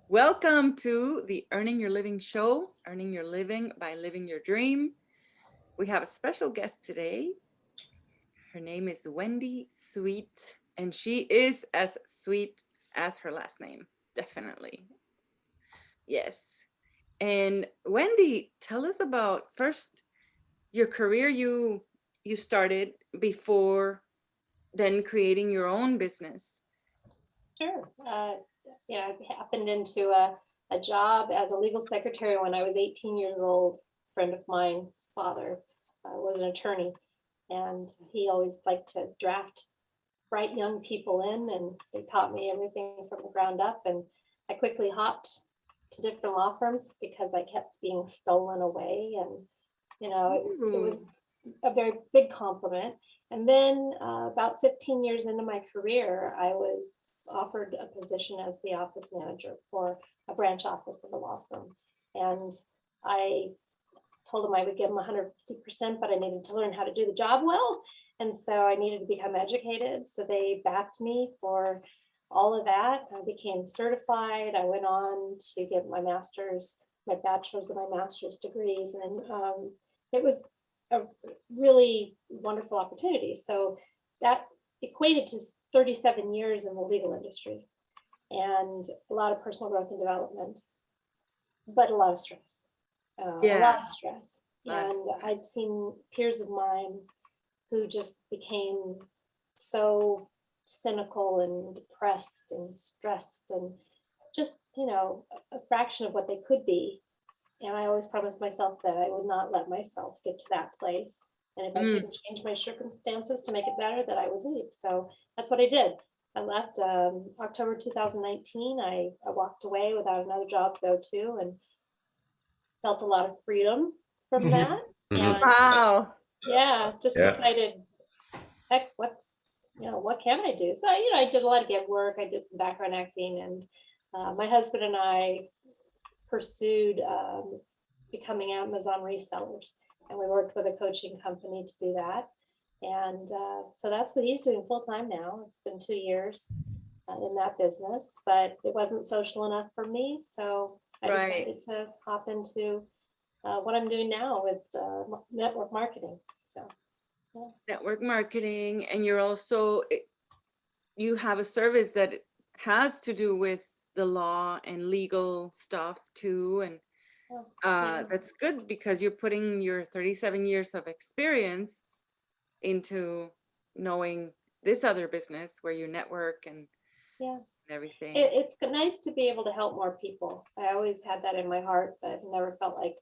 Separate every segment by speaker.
Speaker 1: Welcome to the Earning Your Living show, Earning Your Living by Living Your Dream. We have a special guest today. Her name is Wendy Sweet, and she is as sweet as her last name. Definitely. Yes. And Wendy, tell us about first your career you started before then creating your own business.
Speaker 2: Sure. I happened into a job as a legal secretary when I was 18 years old. A friend of mine's father was an attorney, and he always liked to draft bright young people in, and they taught me everything from the ground up. And I quickly hopped to different law firms because I kept being stolen away, and it
Speaker 1: Ooh.
Speaker 2: was a very big compliment. And then about 15 years into my career, I was offered a position as the office manager for a branch office of a law firm. And I told them I would give them 150%, but I needed to learn how to do the job well. And so I needed to become educated. So they backed me for all of that. I became certified. I went on to get my master's, my bachelor's and my master's degrees. And it was a really wonderful opportunity. So that equated to 37 years in the legal industry and a lot of personal growth and development, but a lot of stress, a
Speaker 1: Yeah.
Speaker 2: lot of stress.
Speaker 1: Lots.
Speaker 2: And I'd seen peers of mine who just became so cynical and depressed and stressed and just, a fraction of what they could be. And I always promised myself that I would not let myself get to that place. And if I
Speaker 1: Mm.
Speaker 2: couldn't change my circumstances to make it better, that I would leave. So that's what I did. I left October 2019. I walked away without another job to go to and felt a lot of freedom from that.
Speaker 3: Mhm.
Speaker 2: And
Speaker 1: Wow.
Speaker 2: yeah, just
Speaker 3: Yeah.
Speaker 2: decided, heck, what can I do? So, I did a lot of gig work. I did some background acting, and my husband and I pursued becoming Amazon resellers. And we worked with a coaching company to do that. And so that's what he's doing full time now. It's been 2 years in that business, but it wasn't social enough for me. So I
Speaker 1: Right.
Speaker 2: decided to hop into what I'm doing now with network marketing. So, yeah.
Speaker 1: Network marketing, and you have a service that has to do with the law and legal stuff too, and
Speaker 2: Oh, yeah.
Speaker 1: that's good because you're putting your 37 years of experience into knowing this other business where you network and
Speaker 2: Yeah.
Speaker 1: everything.
Speaker 2: It's nice to be able to help more people. I always had that in my heart, but I've never felt like,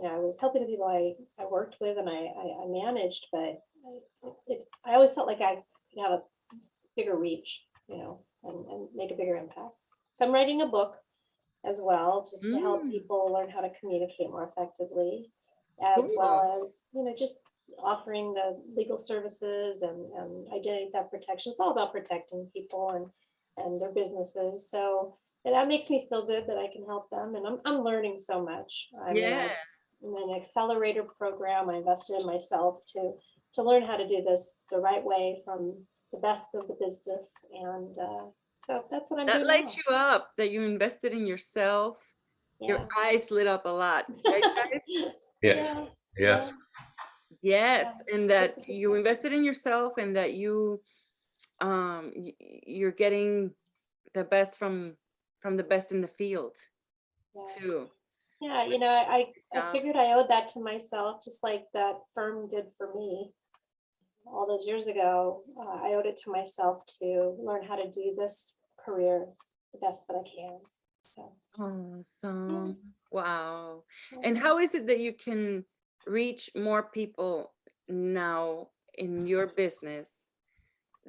Speaker 2: I was helping the people I worked with and I managed, but I always felt like I could have a bigger reach, and make a bigger impact. So I'm writing a book as well, just to help
Speaker 1: Mm,
Speaker 2: people learn how to communicate more effectively, as
Speaker 1: cool.
Speaker 2: well as, just offering the legal services and identity theft protection. It's all about protecting people and their businesses. So that makes me feel good that I can help them. And I'm learning so much.
Speaker 1: Yeah.
Speaker 2: In an accelerator program. I invested in myself to learn how to do this the right way from the best of the business. And so that's what I'm
Speaker 1: That
Speaker 2: doing
Speaker 1: lights
Speaker 2: now.
Speaker 1: you up that you invested in yourself. Your
Speaker 2: Yeah.
Speaker 1: eyes lit up a lot, right, guys?
Speaker 3: Yes.
Speaker 2: Yeah. Yeah.
Speaker 3: Yes.
Speaker 1: Yes,
Speaker 2: Yeah.
Speaker 1: and
Speaker 2: It's
Speaker 1: that
Speaker 2: a good
Speaker 1: you
Speaker 2: thing.
Speaker 1: invested in yourself and that you're getting the best from the best in the field
Speaker 2: Yeah.
Speaker 1: too.
Speaker 2: Yeah. I
Speaker 1: Job.
Speaker 2: figured I owed that to myself, just like that firm did for me all those years ago. I owed it to myself to learn how to do this career the best that I can. So, yeah.
Speaker 1: Awesome. Wow. And
Speaker 2: Yeah.
Speaker 1: how is it that you can reach more people now in your business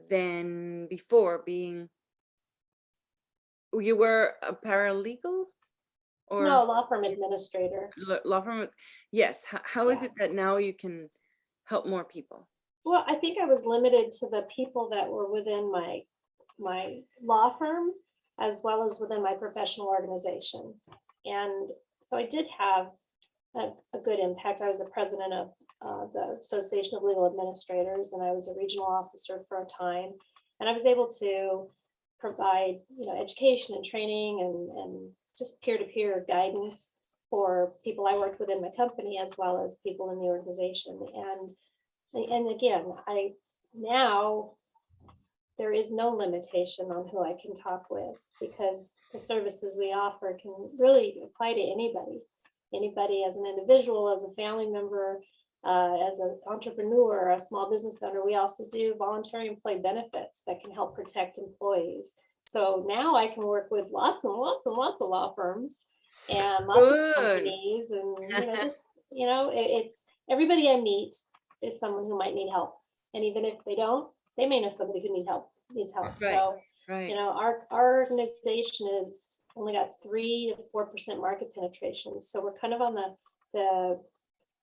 Speaker 1: than before being you were a paralegal or
Speaker 2: No, law firm administrator.
Speaker 1: law firm? Yes. How is
Speaker 2: Yeah.
Speaker 1: it that now you can help more people?
Speaker 2: Well, I think I was limited to the people that were within my law firm as well as within my professional organization. And so I did have a good impact. I was the president of the Association of Legal Administrators, and I was a regional officer for a time. And I was able to provide, education and training and just peer-to-peer guidance for people I worked with in my company as well as people in the organization. And again, now there is no limitation on who I can talk with because the services we offer can really apply to anybody as an individual, as a family member, as an entrepreneur, a small business owner. We also do voluntary employee benefits that can help protect employees. So now I can work with lots and lots and lots of law firms and lots of
Speaker 1: Good.
Speaker 2: companies, and it's everybody I meet is someone who might need help, and even if they don't, they may know somebody who needs help.
Speaker 1: Right.
Speaker 2: So
Speaker 1: Right.
Speaker 2: our organization is only got 3 to 4% market penetration, so we're kind of on the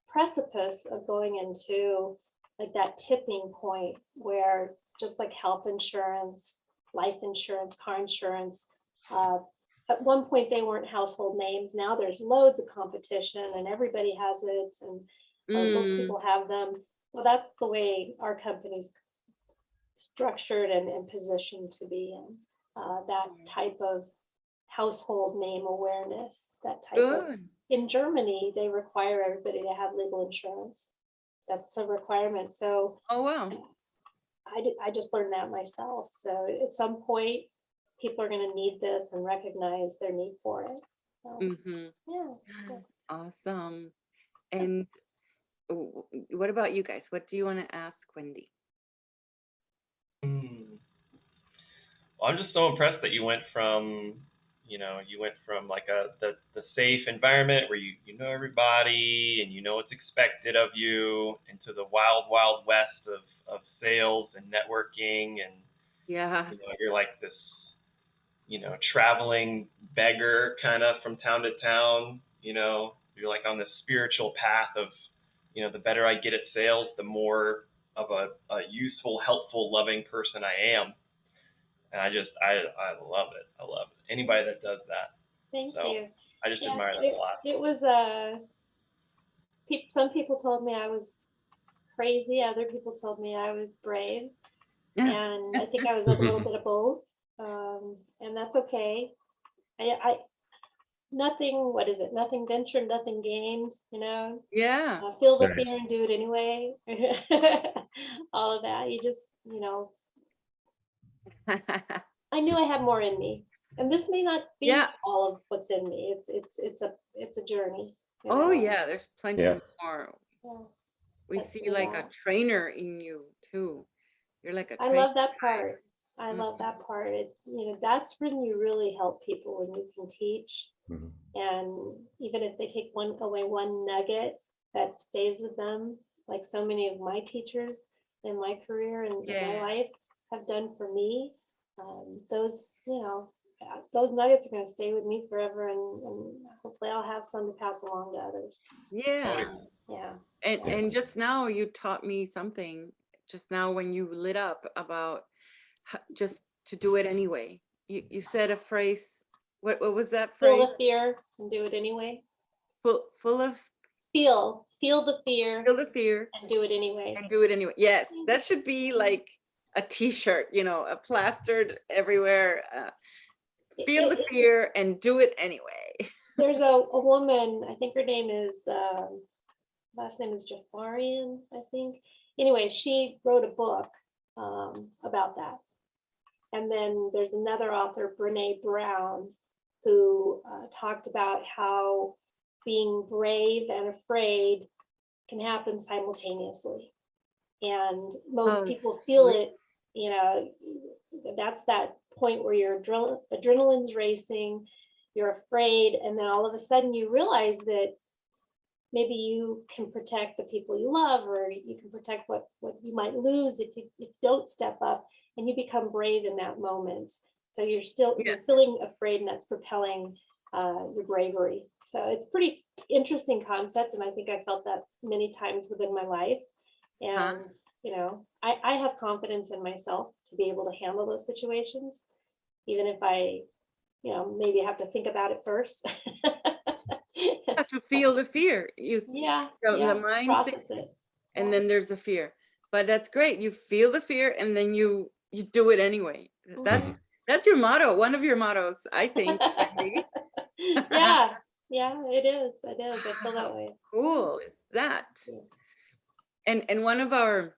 Speaker 2: precipice of going into like that tipping point where just like health insurance, life insurance, car insurance, at one point they weren't household names. Now there's loads of competition and everybody has it, and most people have them. Well, that's the way our company's structured and positioned to be in that type of household name awareness, that type of.
Speaker 1: Good.
Speaker 2: In Germany, they require everybody to have legal insurance. That's a requirement. So
Speaker 1: Oh, wow.
Speaker 2: I just learned that myself. So at some point, people are going to need this and recognize their need for it. So, yeah.
Speaker 1: Awesome. And what about you guys? What do you want to ask Wendy?
Speaker 3: Well, I'm just so impressed that you went from like the safe environment where you know everybody and you know what's expected of you, into the wild west of sales and networking, and you're like this traveling beggar kind of from town to town. You're like on this spiritual path of the better I get at sales, the more of a useful, helpful, loving person I am. And I love it. I love it. Anybody that does that.
Speaker 2: Thank you.
Speaker 3: I just admire that a lot.
Speaker 2: It was some people told me I was crazy. Other people told me I was brave. And I think I was a little bit of both. And that's okay. Nothing ventured, nothing gained,
Speaker 1: Yeah.
Speaker 2: Feel the fear and do it anyway. All of that. You just, I knew I had more in me, and this may not be all of what's in me. It's a journey.
Speaker 1: Oh yeah, there's plenty more.
Speaker 2: Yeah.
Speaker 1: We see like a trainer in you too. You're like a trainer.
Speaker 2: I love that part. I love that part. That's when you really help people, when you can teach. And even if they take one nugget that stays with them, like so many of my teachers in my career and in my life have done for me, those nuggets are going to stay with me forever, and hopefully I'll have some to pass along to others.
Speaker 1: And just now you taught me something just now when you lit up about just to do it anyway. You said a phrase. What was that phrase?
Speaker 2: Feel the fear and do it anyway.
Speaker 1: Full of
Speaker 2: feel the fear.
Speaker 1: Feel the fear
Speaker 2: and do it anyway.
Speaker 1: And do it anyway. Yes, that should be like a T-shirt, a plastered everywhere. Feel the fear and do it anyway.
Speaker 2: There's a woman, I think her name is last name is Jafarian, I think. Anyway, she wrote a book about that. And then there's another author, Brene Brown, who talked about how being brave and afraid can happen simultaneously. And most people feel it, that's that point where your adrenaline's racing, you're afraid, and then all of a sudden you realize that maybe you can protect the people you love, or you can protect what you might lose if you don't step up, and you become brave in that moment. So you're feeling afraid, and that's propelling your bravery. So it's pretty interesting concept, and I think I felt that many times within my life. And I have confidence in myself to be able to handle those situations, even if I maybe have to think about it first.
Speaker 1: You have to feel the fear. The mind
Speaker 2: process it.
Speaker 1: And then there's the fear. But that's great. You feel the fear and then you do it anyway. That's That's your motto, one of your mottos, I think, Wendy.
Speaker 2: Yeah, yeah, it is. It is. I feel that
Speaker 1: How
Speaker 2: way.
Speaker 1: cool is that?
Speaker 2: Yeah.
Speaker 1: And one of our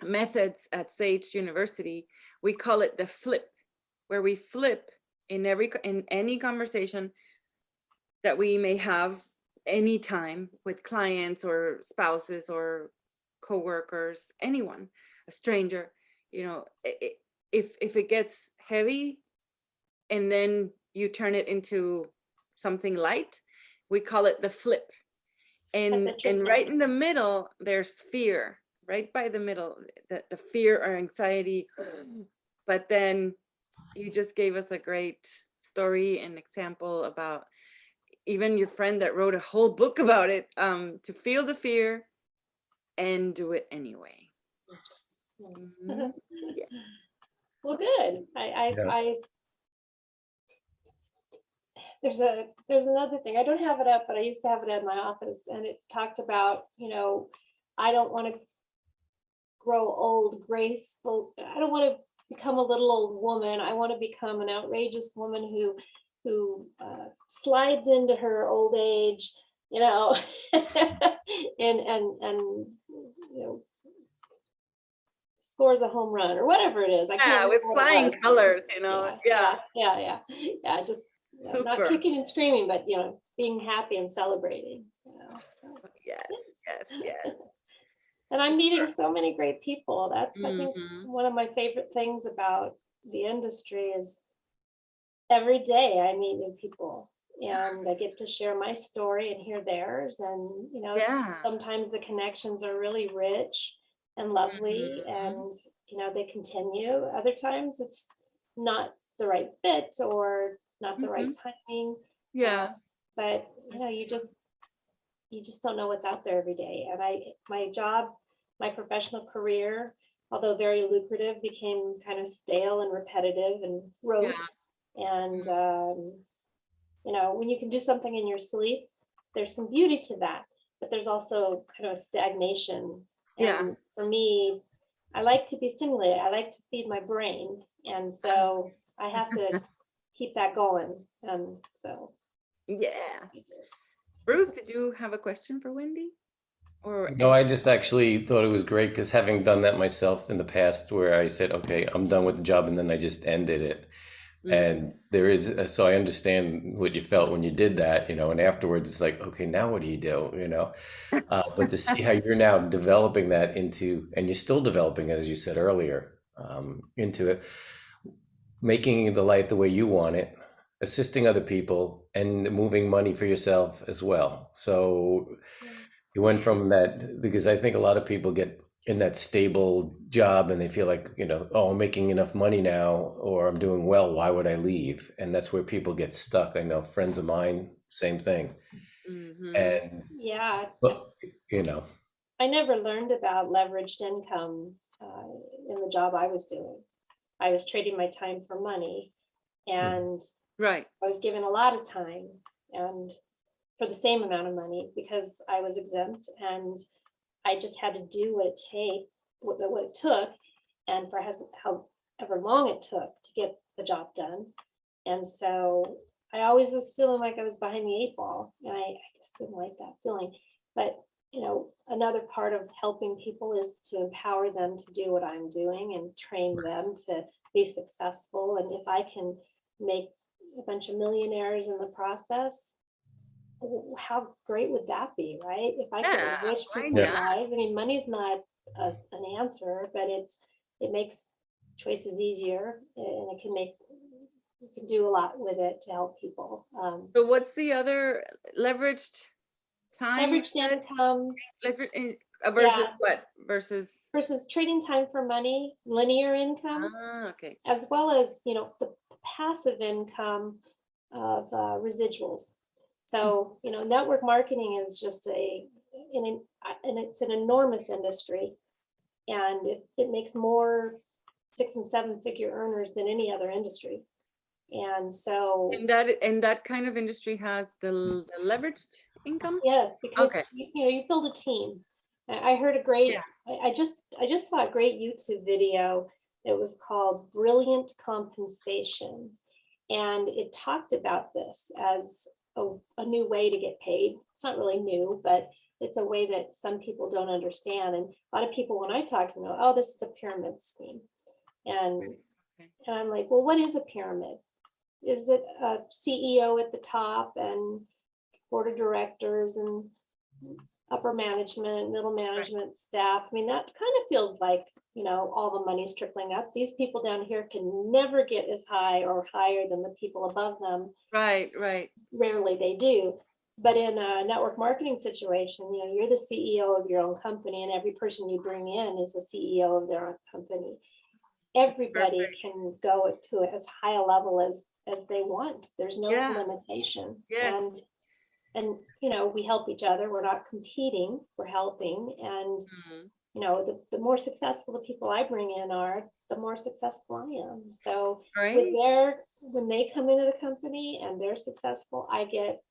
Speaker 1: methods at Sage University, we call it the flip, where we flip in any conversation that we may have anytime with clients or spouses or coworkers, anyone, a stranger, you know, if it gets heavy and then you turn it into something light, we call it the flip. And
Speaker 2: interesting.
Speaker 1: right in the middle, there's fear, right by the middle, the fear or anxiety. But then you just gave us a great story and example about even your friend that wrote a whole book about it, to feel the fear and do it anyway. Mhm. Yeah.
Speaker 2: Well, good.
Speaker 4: Yeah.
Speaker 2: There's another thing. I don't have it up, but I used to have it at my office, and it talked about, I don't want to grow old graceful. I don't want to become a little old woman. I want to become an outrageous woman who slides into her old age, and scores a home run or whatever it is. I
Speaker 1: Yeah,
Speaker 2: can't
Speaker 1: with
Speaker 2: remember what it
Speaker 1: flying
Speaker 2: was.
Speaker 1: colors,
Speaker 2: Yeah. Just not
Speaker 1: Super.
Speaker 2: kicking and screaming, but being happy and celebrating. So.
Speaker 1: Yes.
Speaker 2: And I'm meeting so many great people. That's, I think,
Speaker 1: Mhm.
Speaker 2: one of my favorite things about the industry is every day I meet new people and I get to share my story and hear theirs. And,
Speaker 1: Yeah.
Speaker 2: sometimes the connections are really rich and lovely
Speaker 1: Mhm.
Speaker 2: and, they continue. Other times it's not the right fit or not the right timing.
Speaker 1: Yeah.
Speaker 2: But, you just don't know what's out there every day. And my job, my professional career, although very lucrative, became kind of stale and repetitive and rote. And, when you can do something in your sleep, there's some beauty to that, but there's also kind of a stagnation.
Speaker 1: Yeah.
Speaker 2: And for me, I like to be stimulated. I like to feed my brain. And so I have to keep that going. And so.
Speaker 1: Yeah. Bruce, did you have a question for Wendy? Or
Speaker 4: No, I just actually thought it was great because having done that myself in the past where I said, okay, I'm done with the job and then I just ended it. And there is, so I understand what you felt when you did that, and afterwards it's like, okay, now what do you do, but to see how you're now developing that into, and you're still developing, as you said earlier, into it, making the life the way you want it, assisting other people and moving money for yourself as well. So you went from that, because I think a lot of people get in that stable job and they feel like, oh, I'm making enough money now, or I'm doing well, why would I leave? And that's where people get stuck. I know friends of mine, same thing. And,
Speaker 2: Yeah,
Speaker 4: but,
Speaker 2: I never learned about leveraged income in the job I was doing. I was trading my time for money, and
Speaker 1: right.
Speaker 2: I was given a lot of time and for the same amount of money because I was exempt, and I just had to do what it took, and for however long it took to get the job done. And so I always was feeling like I was behind the 8 ball, and I just didn't like that feeling. But another part of helping people is to empower them to do what I'm doing and train them to be successful. And if I can make a bunch of millionaires in the process, how great would that be, right? If I could enrich people's lives. I mean, money's not an answer, but it makes choices easier, and you can do a lot with it to help people.
Speaker 1: So what's the other leveraged time?
Speaker 2: Leveraged income
Speaker 1: Versus what?
Speaker 2: Versus trading time for money, linear income,
Speaker 1: okay.
Speaker 2: as well as the passive income of residuals. So network marketing is just and it's an enormous industry, and it makes more 6- and 7-figure earners than any other industry. And so
Speaker 1: that kind of industry has the leveraged income.
Speaker 2: Yes, because you build a team. I heard a great. I just saw a great YouTube video It was called Brilliant Compensation. And it talked about this as a new way to get paid. It's not really new, but it's a way that some people don't understand. And a lot of people, when I talk to them, go, oh, this is a pyramid scheme. And,
Speaker 1: Okay.
Speaker 2: and I'm like, well, what is a pyramid? Is it a CEO at the top and board of directors and upper management, middle management staff? I mean, that kind of feels like, all the money's trickling up. These people down here can never get as high or higher than the people above them.
Speaker 1: Right.
Speaker 2: Rarely they do. But in a network marketing situation, you're the CEO of your own company, and every person you bring in is a CEO of their own company. Everybody
Speaker 1: Perfect.
Speaker 2: can go to as high a level as they want. There's no
Speaker 1: Yeah.
Speaker 2: limitation.
Speaker 1: Yes.
Speaker 2: And we help each other. We're not competing, we're helping. And
Speaker 1: Mhm.
Speaker 2: the more successful the people I bring in are, the more successful I am. So
Speaker 1: Great.
Speaker 2: when they come into the company and they're successful, I get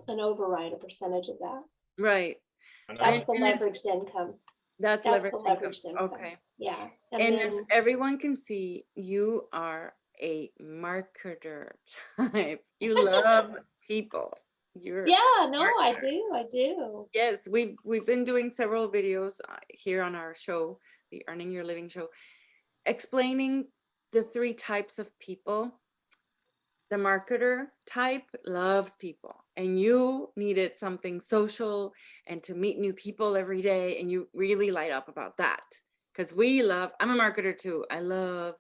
Speaker 2: an override, a percentage of that.
Speaker 1: Right.
Speaker 2: That's the
Speaker 1: And it's-
Speaker 2: leveraged income.
Speaker 1: That's
Speaker 2: That's the
Speaker 1: leveraged income.
Speaker 2: leveraged income.
Speaker 1: Okay.
Speaker 2: Yeah.
Speaker 1: And if
Speaker 2: then
Speaker 1: everyone can see, you are a marketer type. You love people. You're
Speaker 2: yeah, no, I
Speaker 1: marketer.
Speaker 2: do.
Speaker 1: Yes, we've been doing several videos here on our show, the Earning Your Living show, explaining the 3 types of people. The marketer type loves people, and you needed something social and to meet new people every day, and you really light up about that. Because I'm a marketer too. I love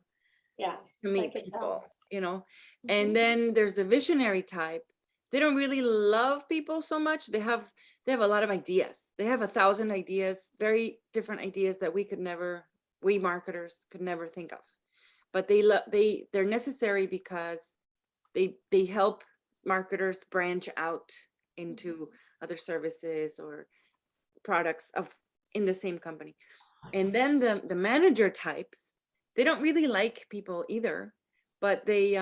Speaker 2: Yeah.
Speaker 1: to
Speaker 2: I
Speaker 1: meet
Speaker 2: could
Speaker 1: people,
Speaker 2: tell.
Speaker 1: And
Speaker 2: Mhm.
Speaker 1: then there's the visionary type. They don't really love people so much. They have a lot of ideas. They have 1,000 ideas, very different ideas that we marketers could never think of. But they're necessary because they help marketers branch out into other services or products in the same company. And then the manager types, they don't really like people either, but they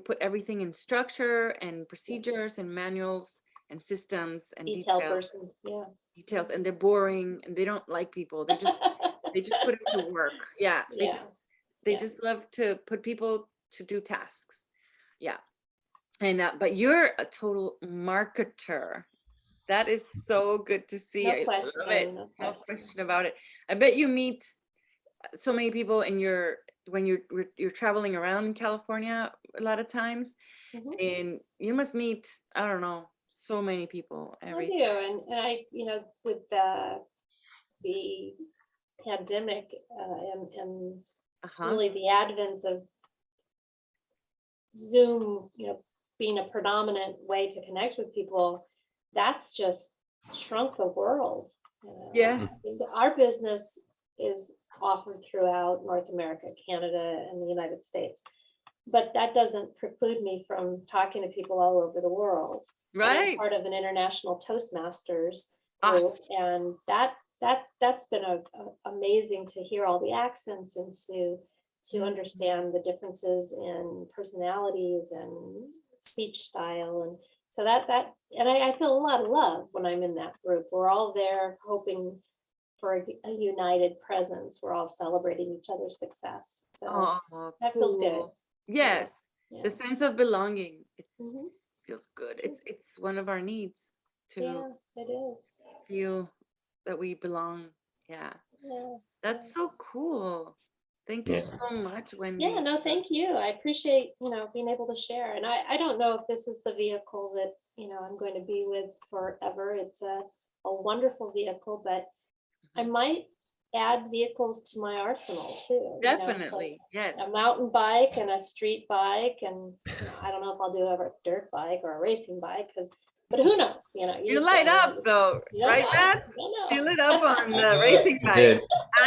Speaker 1: put everything in structure and procedures and manuals and systems and
Speaker 2: Detail person. Yeah.
Speaker 1: details, and they're boring and they don't like people. They just put it to work. Yeah,
Speaker 2: Yeah.
Speaker 1: they
Speaker 2: Yeah.
Speaker 1: just love to put people to do tasks. Yeah. And but you're a total marketer. That is so good to see.
Speaker 2: No
Speaker 1: I love it.
Speaker 2: question. No
Speaker 1: No
Speaker 2: question.
Speaker 1: question about it. I bet you meet so many people when you're traveling around in California a lot of times,
Speaker 2: Mhm.
Speaker 1: and you must meet, I don't know, so many people
Speaker 2: I
Speaker 1: every.
Speaker 2: do. And I, with the pandemic and
Speaker 1: Uh-huh.
Speaker 2: really the advent of Zoom, being a predominant way to connect with people, that's just shrunk the world.
Speaker 1: Yeah.
Speaker 2: Our business is offered throughout North America, Canada, and the United States. But that doesn't preclude me from talking to people all over the world. I'm
Speaker 1: Right.
Speaker 2: part of an international Toastmasters
Speaker 1: Ah.
Speaker 2: group, and that's been amazing to hear all the accents and to understand the differences in personalities and speech style. And so and I feel a lot of love when I'm in that group. We're all there hoping for a united presence. We're all celebrating each other's success. So
Speaker 1: Oh,
Speaker 2: that feels good.
Speaker 1: cool. Yes.
Speaker 2: Yeah.
Speaker 1: The sense of belonging. It
Speaker 2: Mhm.
Speaker 1: feels good. It's one of our needs to
Speaker 2: Yeah, it is.
Speaker 1: feel that we belong. Yeah.
Speaker 2: Yeah.
Speaker 1: That's so cool. Thank you
Speaker 4: Yeah.
Speaker 1: so much, Wendy.
Speaker 2: Yeah, no, thank you. I appreciate, being able to share. And I don't know if this is the vehicle that, I'm going to be with forever. It's a wonderful vehicle, but I might add vehicles to my arsenal too.
Speaker 1: Definitely. Yes.
Speaker 2: A mountain bike and a street bike. And I don't know if I'll do ever a dirt bike or a racing bike, but who knows? You
Speaker 1: You
Speaker 2: just
Speaker 1: light
Speaker 2: don't know.
Speaker 1: up though,
Speaker 2: You don't
Speaker 1: right,
Speaker 2: know.
Speaker 1: Dad?
Speaker 2: You don't
Speaker 1: You
Speaker 2: know.
Speaker 1: lit up on the
Speaker 3: Yeah.
Speaker 1: racing
Speaker 4: She
Speaker 1: bike.
Speaker 4: did.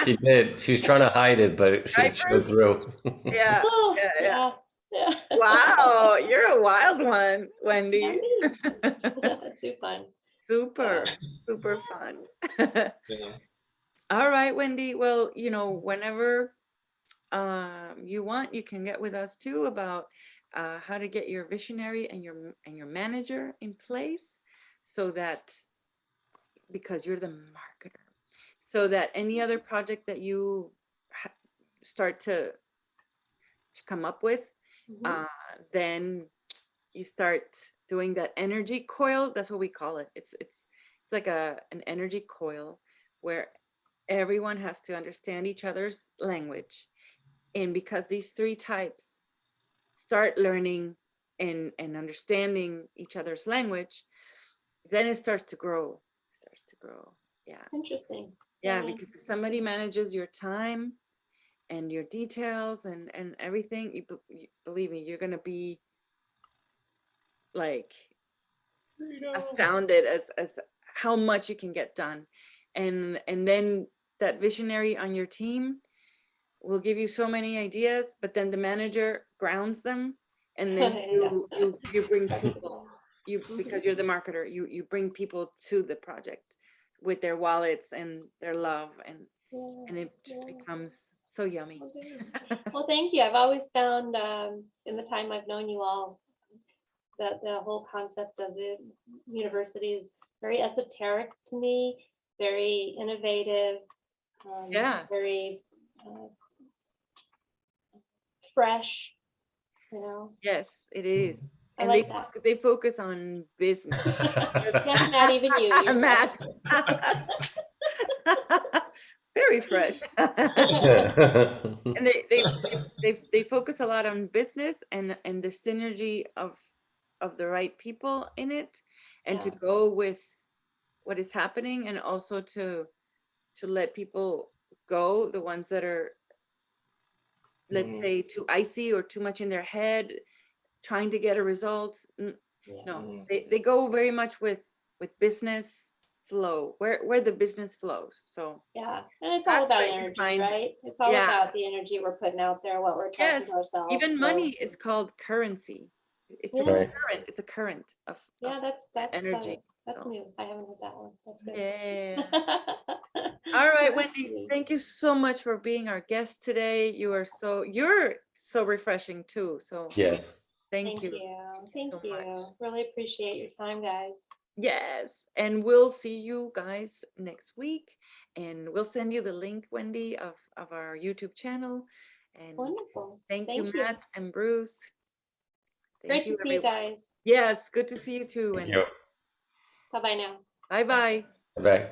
Speaker 4: She did. She was trying to hide it, but it
Speaker 1: Right,
Speaker 4: showed through.
Speaker 1: Yeah.
Speaker 2: Oh,
Speaker 1: Yeah.
Speaker 2: yeah.
Speaker 1: Wow, you're a wild one, Wendy.
Speaker 2: Yeah, me. Too fun.
Speaker 1: Super, super fun.
Speaker 3: Yeah.
Speaker 1: All right, Wendy. Well, whenever you want, you can get with us too about how to get your visionary and your manager in place, so that, because you're the marketer, so that any other project that you start to come up with,
Speaker 2: Mhm.
Speaker 1: then you start doing that energy coil. That's what we call it. It's like an energy coil where everyone has to understand each other's language. And because these three types start learning and understanding each other's language, then it starts to grow. Starts to grow. Yeah.
Speaker 2: Interesting.
Speaker 1: Yeah, because if somebody manages your time and your details and everything, you believe me, you're gonna be like astounded as how much you can get done. And then that visionary on your team will give you so many ideas, but then the manager grounds them, and then you bring people, because you're the marketer, you bring people to the project with their wallets and their love, and it just becomes so yummy.
Speaker 2: Well, thank you. I've always found in the time I've known you all that the whole concept of the university is very esoteric to me, very innovative,
Speaker 1: Yeah.
Speaker 2: very fresh, you know.
Speaker 1: Yes, it is.
Speaker 2: I
Speaker 1: And
Speaker 2: like that.
Speaker 1: they focus on business.
Speaker 2: Yes, Matt, even you. You're
Speaker 1: Matt. Very fresh. And they focus a lot on business and the synergy of the right people in it, and to
Speaker 2: Yeah.
Speaker 1: go with what is happening, and also to let people go, the ones that are, let's say, too icy or too much in their head trying to get a result. No, they go very much with business flow, where the business flows. So
Speaker 2: Yeah, and it's all
Speaker 1: that's
Speaker 2: about
Speaker 1: why you
Speaker 2: energy,
Speaker 1: find,
Speaker 2: right? It's all
Speaker 1: yeah,
Speaker 2: about the energy we're putting out there, what we're
Speaker 1: yes,
Speaker 2: attracting to ourselves.
Speaker 1: even
Speaker 2: So,
Speaker 1: money is called currency. It's a
Speaker 2: yeah,
Speaker 4: Right.
Speaker 1: current. It's a current of
Speaker 2: yeah, that's
Speaker 1: energy.
Speaker 2: that's
Speaker 1: So,
Speaker 2: new. I haven't heard that one. That's good.
Speaker 1: yeah. All right, Wendy, thank you so much for being our guest today. You're so refreshing too. So
Speaker 4: Yes.
Speaker 1: thank you.
Speaker 2: Thank
Speaker 1: so
Speaker 2: you.
Speaker 1: much.
Speaker 2: Really appreciate your time, guys.
Speaker 1: Yes. And we'll see you guys next week. And we'll send you the link, Wendy, of our YouTube channel. And
Speaker 2: Wonderful.
Speaker 1: thank you,
Speaker 2: Thank you.
Speaker 1: Matt and Bruce.
Speaker 2: It's great
Speaker 1: Thank
Speaker 2: to
Speaker 1: you,
Speaker 2: see you
Speaker 1: everyone.
Speaker 2: guys.
Speaker 1: Yes, good to see you too,
Speaker 4: Thank
Speaker 1: Wendy.
Speaker 4: you.
Speaker 2: Bye bye now.
Speaker 1: Bye bye.
Speaker 4: Bye.